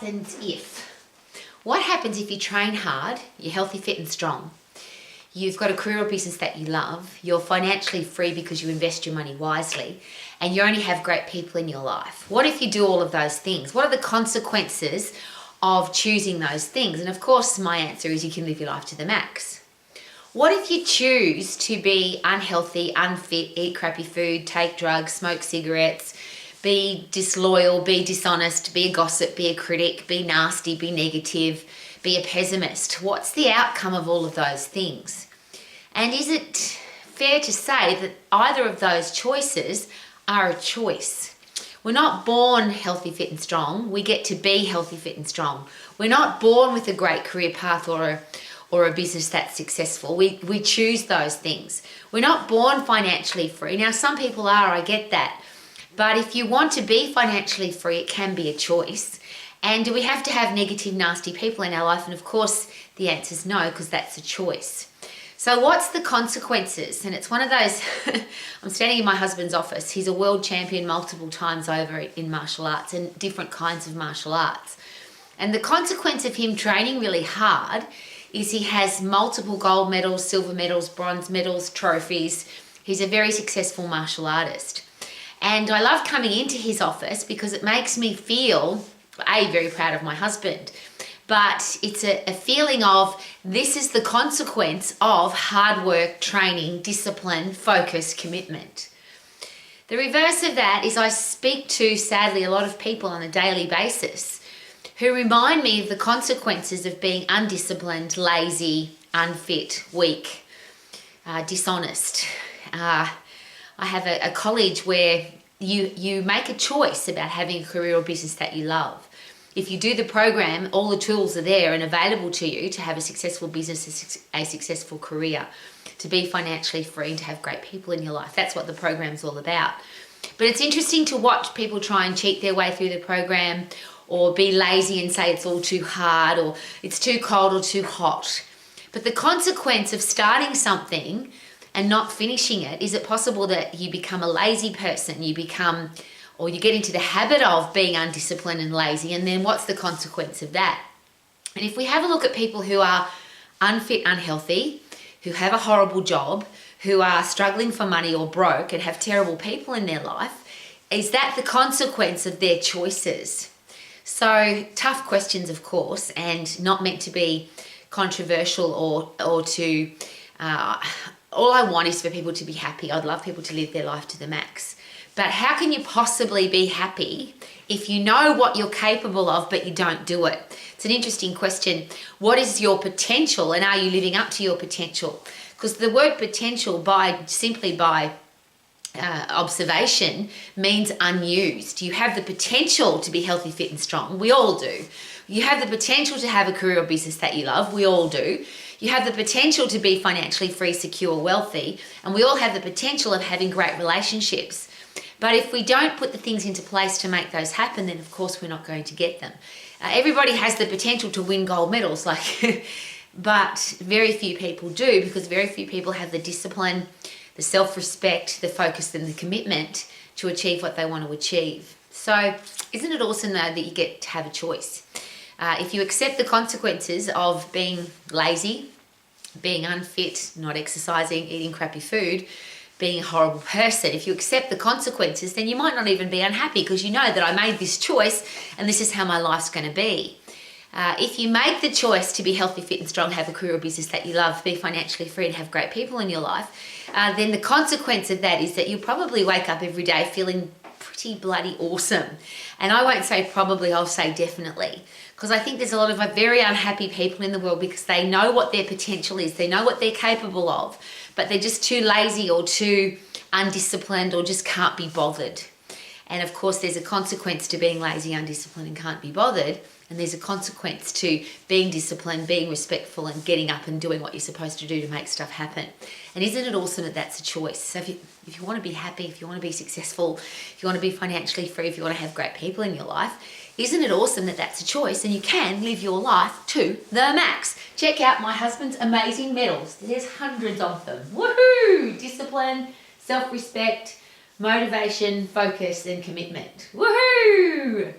happens if? What happens if you train hard, you're healthy, fit and strong, you've got a career or business that you love, you're financially free because you invest your money wisely, and you only have great people in your life? What if you do all of those things? What are the consequences of choosing those things? And of course, my answer is you can live your life to the max. What if you choose to be unhealthy, unfit, eat crappy food, take drugs, smoke cigarettes, be disloyal, be dishonest, be a gossip, be a critic, be nasty, be negative, be a pessimist? What's the outcome of all of those things? And is it fair to say that either of those choices are a choice? We're not born healthy, fit and strong. We get to be healthy, fit and strong. We're not born with a great career path or a business that's successful. We choose those things. We're not born financially free. Now, some people are, I get that. But if you want to be financially free, it can be a choice. And do we have to have negative, nasty people in our life? And of course, the answer is no, because that's a choice. So what's the consequences? And it's one of those, I'm standing in my husband's office. He's a world champion multiple times over in martial arts and different kinds of martial arts. And the consequence of him training really hard is he has multiple gold medals, silver medals, bronze medals, trophies. He's a very successful martial artist. And I love coming into his office because it makes me feel, very proud of my husband, but it's a feeling of this is the consequence of hard work, training, discipline, focus, commitment. The reverse of that is I speak to, sadly, a lot of people on a daily basis who remind me of the consequences of being undisciplined, lazy, unfit, weak, dishonest. I have a college where you make a choice about having a career or business that you love. If you do the program, all the tools are there and available to you to have a successful business, a successful career, to be financially free and to have great people in your life. That's what the program's all about. But it's interesting to watch people try and cheat their way through the program or be lazy and say it's all too hard or it's too cold or too hot. But the consequence of starting something and not finishing it, is it possible that you become a lazy person, you get into the habit of being undisciplined and lazy, and then what's the consequence of that? And if we have a look at people who are unfit, unhealthy, who have a horrible job, who are struggling for money or broke and have terrible people in their life, is that the consequence of their choices? So tough questions, of course, and not meant to be controversial or to... all I want is for people to be happy. I'd love people to live their life to the max. But how can you possibly be happy if you know what you're capable of, but you don't do it? It's an interesting question. What is your potential, and are you living up to your potential? Because the word potential, simply by observation, means unused. You have the potential to be healthy, fit and strong. We all do. You have the potential to have a career or business that you love. We all do. You have the potential to be financially free, secure, wealthy, and we all have the potential of having great relationships. But if we don't put the things into place to make those happen, then of course we're not going to get them. Everybody has the potential to win gold medals, but very few people do, because very few people have the discipline, the self-respect, the focus and the commitment to achieve what they want to achieve. So isn't it awesome though that you get to have a choice? If you accept the consequences of being lazy, being unfit, not exercising, eating crappy food, being a horrible person, if you accept the consequences, then you might not even be unhappy because you know that I made this choice and this is how my life's going to be. If you make the choice to be healthy, fit and strong, have a career or business that you love, be financially free and have great people in your life, then the consequence of that is that you'll probably wake up every day feeling pretty bloody awesome. And I won't say probably, I'll say definitely. Because I think there's a lot of very unhappy people in the world because they know what their potential is, they know what they're capable of, but they're just too lazy or too undisciplined or just can't be bothered. And of course there's a consequence to being lazy, undisciplined and can't be bothered, and there's a consequence to being disciplined, being respectful and getting up and doing what you're supposed to do to make stuff happen. And isn't it awesome that that's a choice? So if you want to be happy, if you want to be successful, if you want to be financially free, if you want to have great people in your life, isn't it awesome that that's a choice and you can live your life to the max? Check out my husband's amazing medals. There's hundreds of them. Woohoo! Discipline, self-respect, motivation, focus and commitment. Woohoo!